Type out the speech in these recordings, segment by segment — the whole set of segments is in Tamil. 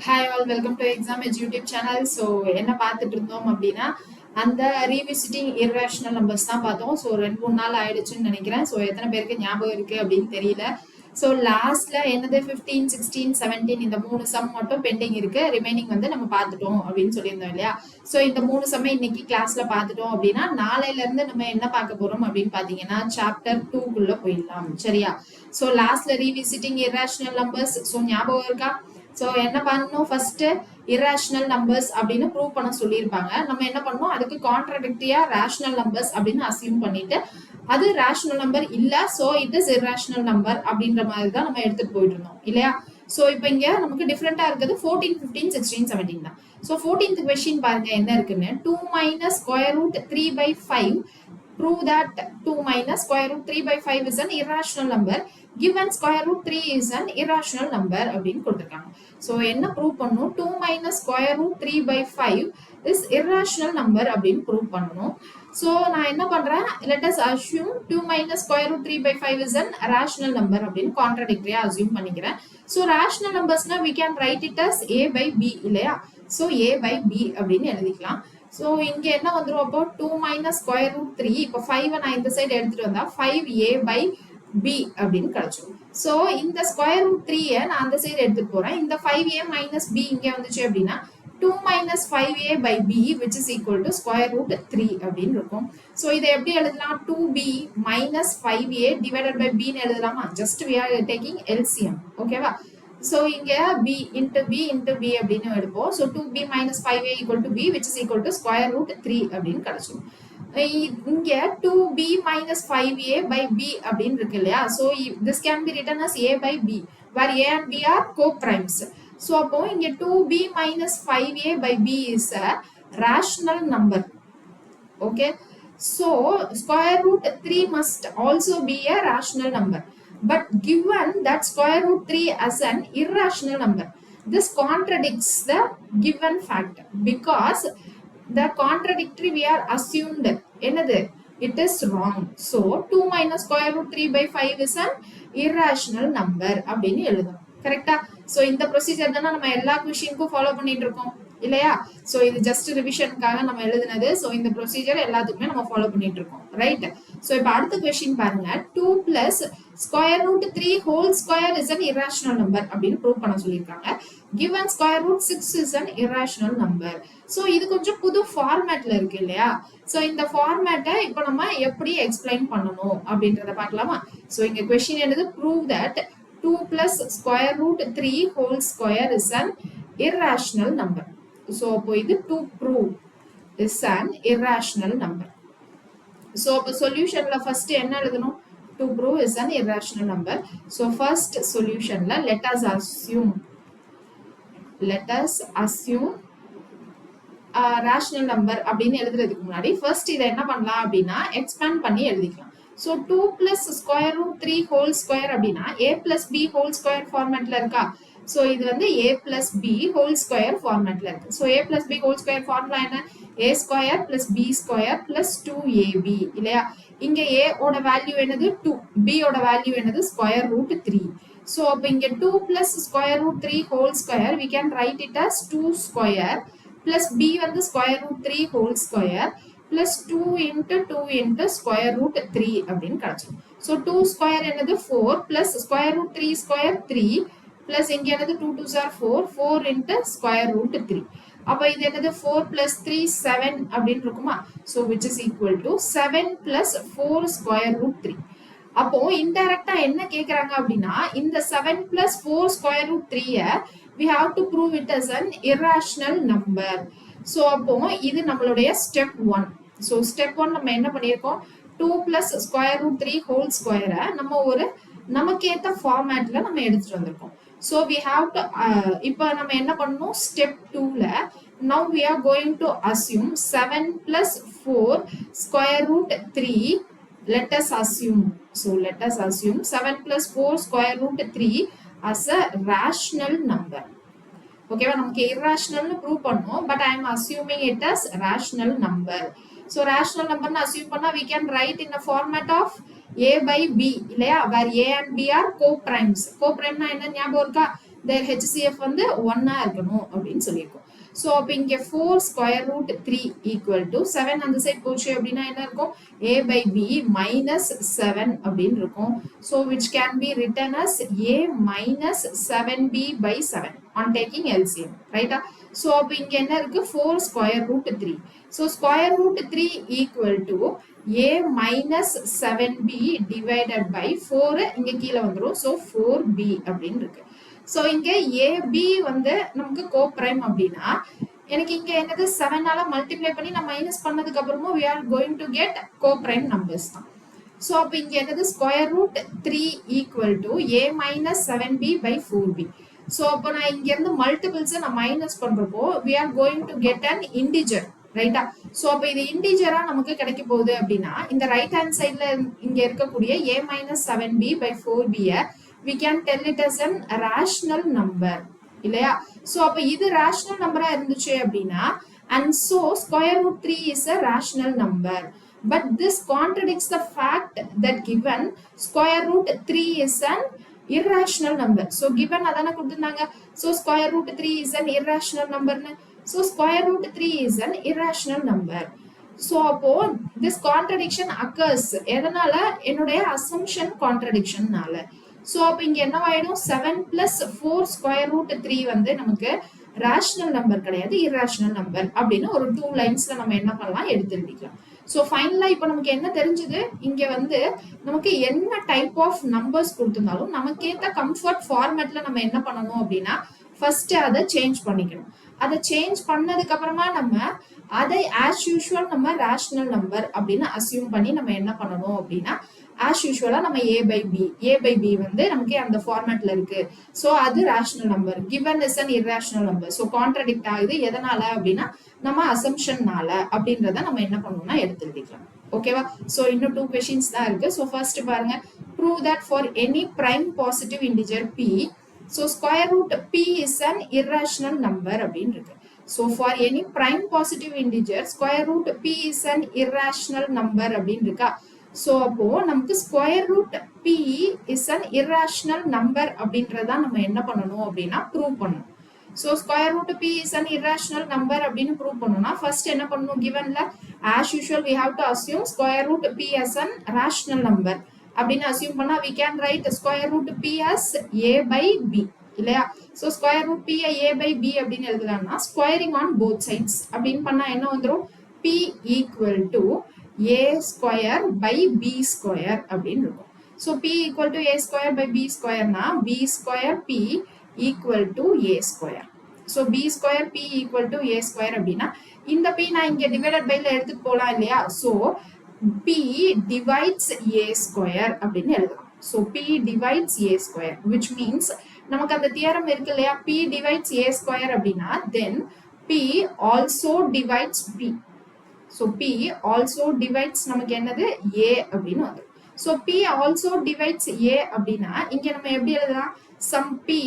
Hi all welcome to exam edge YouTube channel. So என்ன பார்த்துட்டு இருந்தோம் அப்படின்னா அந்த ரீவிசிட்டிங் இர்ரேஷனல் நம்பர்ஸ் தான் பார்த்தோம். ஸோ 2-3 நாள் ஆயிடுச்சுன்னு நினைக்கிறேன். ஸோ எத்தனை பேருக்கு ஞாபகம் இருக்கு அப்படின்னு தெரியல. ஸோ லாஸ்ட்ல என்னது 15, 16, 17 இந்த 3 சம் மட்டும் பெண்டிங் இருக்கு. ரிமைனிங் வந்து நம்ம பார்த்துட்டோம் அப்படின்னு சொல்லியிருந்தோம் இல்லையா? ஸோ இந்த 3 சம் இன்னைக்கு கிளாஸ்ல பார்த்துட்டோம் அப்படின்னா நாளையில இருந்து நம்ம என்ன பார்க்க போறோம் அப்படின்னு பாத்தீங்கன்னா சாப்டர் 2குள்ள போயிடலாம். சரியா? ஸோ லாஸ்ட்ல ரீவிசிட்டிங் இர்ரேஷனல் நம்பர்ஸ் ஸோ ஞாபகம் இருக்கா? ஸோ என்ன பண்ணணும், ஃபர்ஸ்ட் இர்ரேஷனல் நம்பர்ஸ் அப்படின்னு ப்ரூவ் பண்ண சொல்லியிருப்பாங்க. நம்ம என்ன பண்ணோம், அதுக்கு கான்ட்ராடிக்டியா ரேஷனல் நம்பர்ஸ் அப்படின்னு அசியூம் பண்ணிட்டு அது ரேஷனல் நம்பர் இல்ல, so it is irrational number அப்படின்ற மாதிரி தான் நம்ம எடுத்துட்டு போயிட்டு இருந்தோம் இல்லையா? ஸோ இப்போ இங்க நமக்கு டிஃப்ரெண்டா இருக்குது 14, 15, 16, 17 தான். ஸோ 14th கொஸ்டின் பாருங்க என்ன இருக்குன்னு, 2 minus square root 3/5 prove that 2 minus square root 3/5 is an irrational number given square root 3 is an irrational number அப்படின்னு கொடுத்திருக்காங்க. சோ என்ன ப்ரூவ் பண்ணனும், 2 minus square root 3/5 is irrational number அப்படின்னு ப்ரூவ் பண்ணனும். சோ நான் என்ன பண்றேன், let us assume 2 minus square root 3/5 is an rational number அப்படின்னு கான்ட்ராடிக்டரியா அஸ்யூம் பண்ணிக்கிறேன். So rational numbersனா we can write it as a by b இல்லையா? சோ a by b அப்படின்னு எழுதிக்கலாம். சோ இங்க என்ன வந்துரும், அப்போ 2 minus square root 3, இப்போ 5 நான் இந்த சைடு எடுத்துட்டு வந்தா 5a by b அப்படின்னு கிடைச்சிடும். சோ இந்த ஸ்கொயர் ரூட் 3 நான் அந்த சைடு எடுத்துட்டு போறேன். இந்த 5a minus b இங்க வந்துச்சு அப்படின்னா 2 minus 5a by b which is equal to square root 3 அப்படின்னு இருக்கும். சோ இதை எப்படி எழுதலாம், 2b minus 5a divided by b ன்னு எழுதலாமா? Just we are taking LCM. ஓகேவா? So இங்க b into b அப்படின்னு எடுப்போம். So 2b minus 5a equal to b which is equal to square root 3 அப்படின்னு கிடைச்சிடும். இங்க 2b minus 5a by b அப்படின்னு இருக்கு இல்லையா? So this can be written as a by b where a and b are co-primes. So அப்போ இங்க 2b minus 5a by b is a rational number. Okay. So square root 3 must also be a rational number. But given that square root 3 as an irrational number, this contradicts the given fact because the contradictory we are assumed என்னது, it is wrong. So 2 minus square root 3/5 is an irrational number அப்படின்னு எழுதணும். கரெக்டா? சோ இந்த ப்ரொசீஜர் தானே நம்ம எல்லா கொஸ்டினுக்கும் ஃபாலோ பண்ணிட்டு இருக்கோம் இல்லையா? சோ இது ஜஸ்ட் ரிவிஷனுக்காக நம்ம எழுதுனது. சோ இந்த ப்ரொசீஜர் எல்லாத்துக்குமே நம்ம ஃபாலோ பண்ணிட்டு இருக்கோம், ரைட்? சோ இப்போ அடுத்த கொஸ்டின் பாருங்க, 2 plus square root 3 whole square is an irrational number அப்படின்னு ப்ரூவ் பண்ண சொல்லியிருக்காங்க. given square root 6 is an irrational number. So இது கொஞ்சம் புது ஃபார்மேட்ல இருக்கு இல்லையா? சோ இந்த ஃபார்மேட்டை இப்போ நம்ம எப்படி எக்ஸ்பிளைன் பண்ணணும் அப்படின்றத பார்க்கலாமா? சோ இங்க கொஸ்டின் என்னது, prove that 2 plus square root 3 whole square is an irrational number. So அப்போ இது to prove is an irrational number. So அப்போ சொல்யூஷன்ல ஃபர்ஸ்ட் என்ன எழுதணும், to prove is an irrational number. So first solutionல let us assume rational number அப்படின்னு எழுதுறதுக்கு முன்னாடி ஃபர்ஸ்ட் இதை என்ன பண்ணலாம் அப்படின்னா எக்ஸ்பேண்ட் பண்ணி எழுதிக்கலாம். So 2 plus square root 3 whole square அப்படின்னா a plus b whole square ஃபார்மேட்ல இருக்கா? So இது வந்து a plus b whole square ஃபார்மேட்ல இருக்கு. So a plus b whole square formula என்ன, a square plus b square plus 2ab இல்லையா? இங்க a ஓட வேல்யூ என்னது 2, b ஓட வேல்யூ என்னது square root 3. So அப்ப இங்க 2 plus square root 3 whole square we can write it as 2 square plus b வந்து square root 3 whole square plus 2 into 2 into square root 3 அப்படின்னு கிடைச்சிடும். So 2 square என்னது 4 plus square root 3 square 3 plus இங்க என்னது 2 2s are 4, 4 into square root 3. அப்ப இது என்னது 4 plus 3 7 அப்படின்னு இருக்குமா? So which is equal to 7 plus 4 square root 3. அப்போ இன்டைரக்டா என்ன கேக்குறாங்க அப்படின்னா இந்த 7 plus 4 square root 3 we have to prove it as an irrational number. So அப்போ இது நம்மளுடைய ஸ்டெப் 1. So ஸ்டெப் 1 நம்ம என்ன பண்ணியிருக்கோம், 2 plus square root 3 whole square நம்ம ஒரு நமக்கு ஏத்த ஃபார்மேட்ல நம்ம எடுத்துட்டு வந்திருக்கோம். So we have to இப்போ நம்ம என்ன பண்ணணும், step 2ல now we are going to assume 7 plus 4 square root 3. Let us assume 7 plus 4 square root 3 as a rational number. ஓகேவா? நமக்கு irrational னு ப்ரூவ் பண்ணோம், but I am assuming it as rational number. So rational number னு assume பண்ணா we can write in a format of a by b இல்லையா? where a and b are co-primes. Co-prime னா என்ன ஞாபகம் இருக்கா? their HCF வந்து 1 இருக்கணும் அப்படின்னு சொல்லியிருக்கோம். ஸோ அப்போ இங்கே 4 ஸ்கொயர் ரூட் 3 ஈக்குவல் டு 7 அந்த சைட் போச்சு அப்படின்னா என்ன இருக்கும் a by b minus 7 அப்படின்னு இருக்கும். So which can be written as a minus 7b by 7 on taking LCM, ரைட்டா? ஸோ அப்போ இங்கே என்ன இருக்கு 4 square root 3. So square root 3 equal to a minus 7b divided by 4 இங்கே கீழே வந்துடும். ஸோ 4b அப்படின்னு இருக்கு. ஸோ இங்கே AB வந்து நமக்கு கோ பிரைம் அப்படின்னா எனக்கு இங்க என்னது 7ஆல மல்டிப்ளை பண்ணி நான் மைனஸ் பண்ணதுக்கு அப்புறமும் we are going to get co-prime numbers தான். ஸோ அப்போ இங்க என்னது square root 3 equal to a minus 7b by 4b. So அப்போ நான் இங்க இருந்து மல்டிபிள்ஸை நான் மைனஸ் பண்றப்போ we are going to get an integer, ரைட்டா? ஸோ அப்போ இது இன்டிஜரா நமக்கு கிடைக்க போகுது அப்படின்னா இந்த ரைட் ஹேண்ட் சைட்ல இங்க இருக்கக்கூடிய a minus 7b by 4b we can tell it as an rational number, இல்லையா? சோ அப்ப இது rational number இருந்துச்சு அப்படின்னா and so square root 3 is a rational number, but this contradicts the fact that given square root 3 is an irrational number. So given adana கொடுத்திருந்தாங்க. So square root 3 is an irrational number. So square root 3 is an irrational number. So அப்போ this contradiction occurs எதனால என்னுடைய assumption contradiction நால. ஸோ அப்போ இங்கே என்னவாயிடும் 7 plus 4 ஸ்கொயர் ரூட் 3 வந்து நமக்கு ரேஷனல் நம்பர் கிடையாது இர்ரேஷனல் நம்பர் அப்படின்னு ஒரு 2 லைன்ஸ்ல நம்ம என்ன பண்ணலாம் எடுத்து எழுதிக்கலாம். ஸோ ஃபைனலாக இப்போ நமக்கு என்ன தெரிஞ்சது இங்கே வந்து நமக்கு என்ன டைப் ஆஃப் நம்பர்ஸ் கொடுத்திருந்தாலும் நமக்கேற்ற கம்ஃபர்ட் ஃபார்மேட்ல நம்ம என்ன பண்ணணும் அப்படின்னா ஃபர்ஸ்ட் அதை சேஞ்ச் பண்ணிக்கணும். அதை சேஞ்ச் பண்ணதுக்கு அப்புறமா நம்ம அதை ஆஸ் யூஷுவல் நம்ம ரேஷனல் நம்பர் அப்படின்னு அசியூம் பண்ணி நம்ம என்ன பண்ணணும் அப்படின்னா ஆஸ் யூஷுவலா நம்ம a by b வந்து நமக்கு அந்த ஃபார்மேட்ல இருக்கு. சோ அது rational number, given is an irrational number. So contradict ஆகுது எதனால அப்படின்னா நம்ம அசம்ப்ஷன்னால அப்படின்றத நம்ம என்ன பண்ணணும்னா எடுத்து எழுதிக்கலாம். ஓகேவா? சோ இன்னும் 2 क्वेश्चंस தான் இருக்கு. சோ ஃபர்ஸ்ட் பாருங்க, prove that for any prime positive integer p so square root p is an irrational number அப்படின்னு இருக்கு. So for any prime positive integer square root p is an irrational number அப்படின்னு இருக்கா? So அப்போ நமக்கு square root p is an irrational number அப்படின்றத நம்ம என்ன பண்ணணும் அப்படின்னா ப்ரூவ் பண்ணணும். So square root p is an irrational number அப்படின்னு ப்ரூவ் பண்ணனும்னா ஃபர்ஸ்ட் என்ன பண்ணணும், givenல as usual we have to assume square root p as an rational number அப்படின்னு assume பண்ணா we can write square root p as a by b, இல்லையா? So square root p a by b அப்படின்னு எழுதலாம்னா squaring on both sides அப்படின்னு பண்ணா என்ன வந்துரும் p equal to a square by b square அப்படின்னு இருக்கும். So p equal to a square by b square na b square p equal to a square. So b square p equal to a square அப்படின்னா இந்த p நான் இங்க divided by ல எடுத்துட்டு போலாம் இல்லையா? So p divides a square அப்படின்னு எழுதலாம். So p divides a square which means நமக்கு அந்த தியரம் இருக்கு இல்லையா, p divides a square அப்படின்னா then p also divides p. So p also divides நமக்கு என்னது a அப்படின்னு வந்து. So p also divides a அப்படின்னா இங்க நம்ம எப்படி எழுதலாம், some p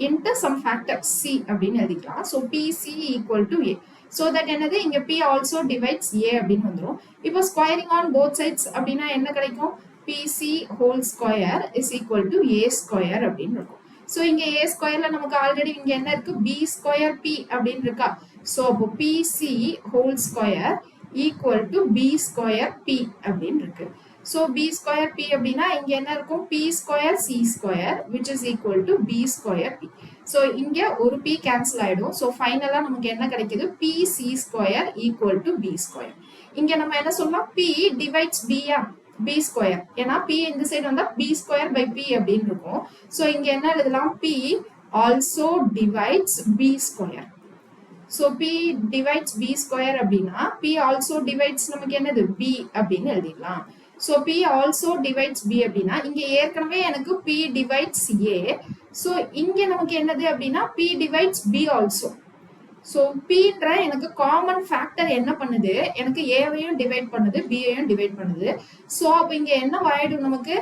into some factor c அப்படின்னு எழுதிக்கலாம். So pc equal to a. So that என்னது இங்க p also divides a அப்படின்னு வந்துரும். இப்போ squaring on both sides அப்படின்னா என்ன கிடைக்கும், pc whole square is equal to a square அப்படின்னு இருக்கும். So இங்க a squareல நமக்கு ஆல்ரெடி இங்க என்ன இருக்கு b square p அப்படின்னு இருக்கா. So அப்போ pc whole square equal to b square p அப்படின்னு இருக்கு. So b square p அப்படின்னா இங்க என்ன இருக்கும் p square c square which is equal to b square p. So இங்க ஒரு p cancel ஆயிடும். So ஃபைனலா நமக்கு என்ன கிடைக்குது p c square equal to b square. இங்க நம்ம என்ன சொல்லலாம் p divides b b square, ஏன்னா p இந்த சைடு வந்தா b square by p அப்படின்னு இருக்கும். So இங்க என்ன எழுதலாம் p also divides b square. So p divides b square அப்படின்னா p also divides நமக்கு என்னது b அப்படின்னு எழுதிடலாம். So p also divides b அப்படின்னா இங்க ஏற்கனவே எனக்கு p divides a. So இங்க நமக்கு என்னது அப்படின்னா p divides b also. So pன்ற எனக்கு காமன் ஃபேக்டர் என்ன பண்ணுது, எனக்கு a-வையும் டிவைட் பண்ணுது b-ஐயும் டிவைட் பண்ணுது. So அப்ப இங்க என்ன ஆயிடும், நமக்கு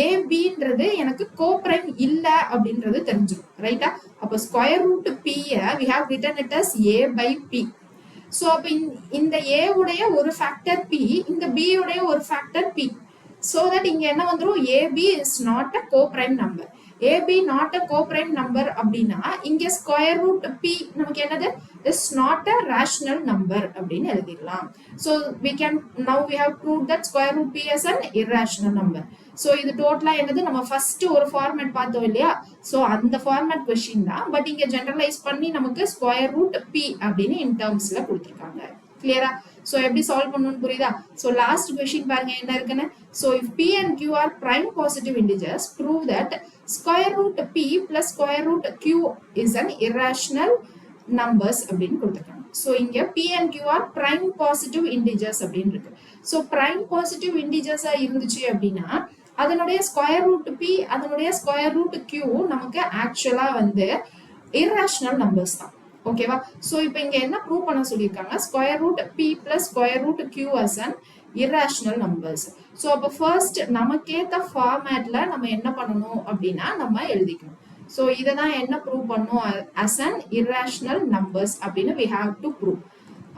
ab-ன்றது எனக்கு கோப்ரைம் இல்ல அப்படின்றது தெரிஞ்சிடும், ரைட்டா? அப்ப square root p we have written it as a by p. So அப்ப இந்த a உடைய ஒரு ஃபேக்டர் p, இந்த b உடைய ஒரு ஃபேக்டர் p. So that இங்க என்ன வந்துரும் ab is not a co-prime number. AB not a co-prime number அப்படின்னா இங்க ஸ்கொயர் ரூட் p நமக்கு என்னது is not a rational number அப்படின்னு எழுதிடலாம். So we can now we have proved that square root p is an irrational number. So இது டோட்டலா என்னது நம்ம ஃபர்ஸ்ட் ஒரு ஃபார்மேட் பார்த்தோம் இல்லையா, ஸோ அந்த ஃபார்மேட் கொஸ்டின் தான், பட் இங்க ஜெனரலைஸ் பண்ணி நமக்கு ஸ்கொயர் ரூட் p அப்படின்னு இன் டேர்ம்ஸ்ல கொடுத்துருக்காங்க. கிளியரா? சோ எப்படி சால்வ் பண்ணனும்னு புரியுதா? சோ லாஸ்ட் क्वेश्चन பாருங்க என்ன இருக்குன்னு. So if p and q are prime positive integers, prove that square root p plus square root q is an irrational numbers அப்படின்னு கொடுத்திருக்காங்க. சோ இங்க p and q are prime positive integers அப்படின்னு இருக்கு. சோ prime positive integers இருந்துச்சு அப்படின்னா அதனுடைய ஸ்கொயர் ரூட் p அதனுடைய ஸ்கொயர் ரூட் q நமக்கு ஆக்சுவலா வந்து irrational numbers தான். ஓகேவா? சோ இப்போ இங்க என்ன ப்ரூவ் பண்ண சொல்லிருக்காங்க, square root p plus square root q as an irrational numbers. So அப்ப ஃபர்ஸ்ட் நமக்கேத்த ஃபார்மேட்ல நம்ம என்ன பண்ணணும் அப்படின்னா நம்ம எழுதிக்கணும். சோ இத தான் என்ன ப்ரூவ் பண்ணனும் as an irrational numbers அப்படின்னு we have to prove.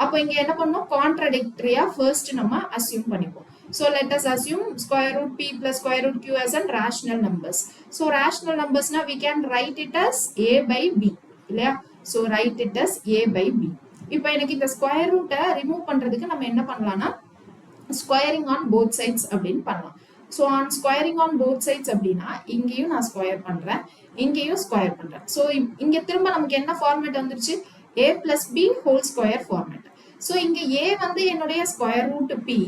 அப்போ இங்க என்ன பண்ணனும், கான்ட்ராடிக்டரியா ஃபர்ஸ்ட் நம்ம அஸ்யூம் பண்ணிப்போம். So let us assume square root p plus square root q as an rational numbers. So rational numbers na we can write it as a by b இல்லையா? So write it as a by b. இப்போ எனக்கு இந்த ஸ்கொயர் ரூட்டை ரிமூவ் பண்றதுக்கு நம்ம என்ன பண்ணலாம்னா ஸ்கொயரிங் ஆன் போத் சைட்ஸ் அப்படின்னு பண்ணலாம். So on squaring on both sides அப்படின்னா இங்கேயும் நான் ஸ்கொயர் பண்றேன், இங்கேயும் ஸ்கொயர் பண்றேன். ஸோ இங்க திரும்ப நமக்கு என்ன ஃபார்மேட் வந்துருச்சு, a plus b whole square format. So இங்க a வந்து என்னுடைய ஸ்கொயர் ரூட் p,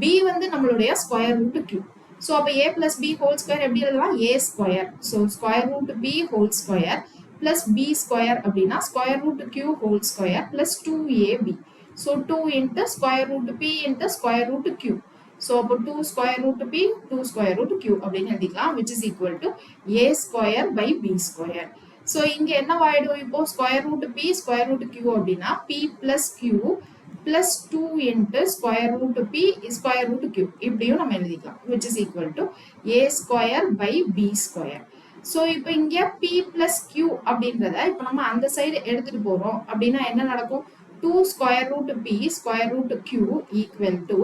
b வந்து நம்மளுடைய ஸ்கொயர் ரூட் q. ஸோ அப்போ a plus b whole square எப்படி எழுதலாம், a square. So square root b whole square plus b square அப்படின்னா square root q whole square plus 2ab. So 2 into square root p into square root q. So அப்போ 2 square root p 2 square root q அப்படின்னு எழுதிக்கலாம், which is equal to a square by b square. So இங்க என்ன ஆயிடும், இப்போ square root p square root q அப்படின்னா p plus q plus 2 into square root p square root q இப்படியும் நம்ம எழுதிக்கலாம், which is equal to a square by b square. So இப்போ இங்க p plus q அப்படின்றத இப்போ நம்ம அந்த சைடு எடுத்துட்டு போறோம் அப்படின்னா என்ன நடக்கும், 2 square root p square root q equal to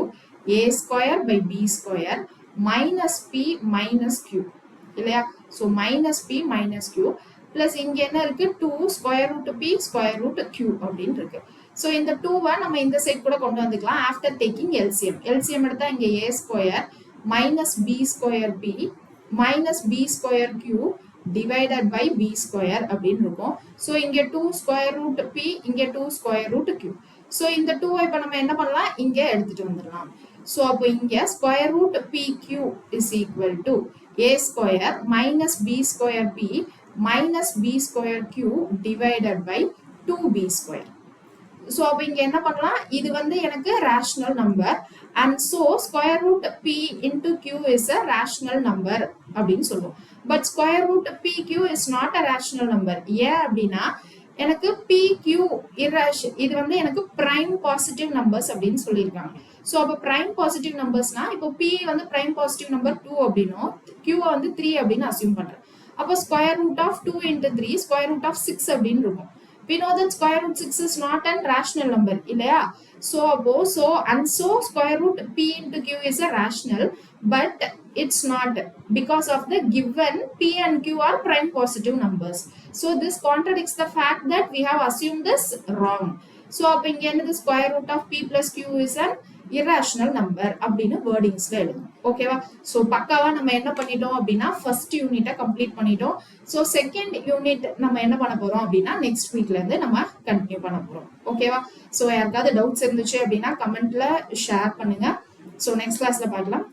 a square by b square minus p minus q இல்லையா? So minus p minus q plus இங்க என்ன இருக்கு, 2 square root p square root q அப்படின்னு இருக்கு. சோ இந்த 2-வை நம்ம இந்த சைடு கூட கொண்டு வந்துக்கலாம் after taking LCM. LCM எடுத்தா இங்க a square minus b square p minus b square q divided by b square அப்படின்னு இருக்கும். So இங்க 2 square root p இங்க 2 square root q. So இந்த 2 இப்ப நம்ம என்ன பண்ணலாம், இங்க எடுத்துட்டு வந்துடலாம். So அப்போ இங்க square root pq is equal to a square minus b square p minus b square q divided by 2b square. So அப்ப இங்க என்ன பண்ணலாம், இது வந்து எனக்கு rational number and so square root p into q is a rational number அப்படின்னு சொல்லுவோம். But square root pq is not a rational number. ஏன் அப்படின்னா எனக்கு pq இது வந்து எனக்கு prime positive numbers அப்படின்னு சொல்லியிருக்காங்க. ஸோ அப்போ prime positive numbersனா இப்போ p வந்து prime positive number 2 அப்படின்னும் q வந்து 3 அப்படின்னு அசியூம் பண்றேன். அப்போ square root of 2 into 3 square root of 6 அப்படின்னு இருக்கும். We know that square root 6 is not a rational number இல்லையா? So square root p into q is a rational, but it's not because of the given p and q are prime positive numbers. So this contradicts the fact that we have assumed this wrong. So அப்ப இங்க என்னது, square root of p plus q is an irrational number அப்படின்னு வேர்டிங்ஸ்ல எழுதணும். ஓகேவா? சோ பக்காவா நம்ம என்ன பண்ணிட்டோம் அப்படின்னா ஃபர்ஸ்ட் யூனிட்டை கம்ப்ளீட் பண்ணிட்டோம். சோ செகண்ட் யூனிட் நம்ம என்ன பண்ண போறோம் அப்படின்னா நெக்ஸ்ட் வீக்ல இருந்து நம்ம கண்டினியூ பண்ண போறோம். ஓகேவா? சோ யாருக்காவது டவுட்ஸ் இருந்துச்சு அப்படின்னா கமெண்ட்ல ஷேர் பண்ணுங்க. சோ நெக்ஸ்ட் கிளாஸ்ல பார்க்கலாம்.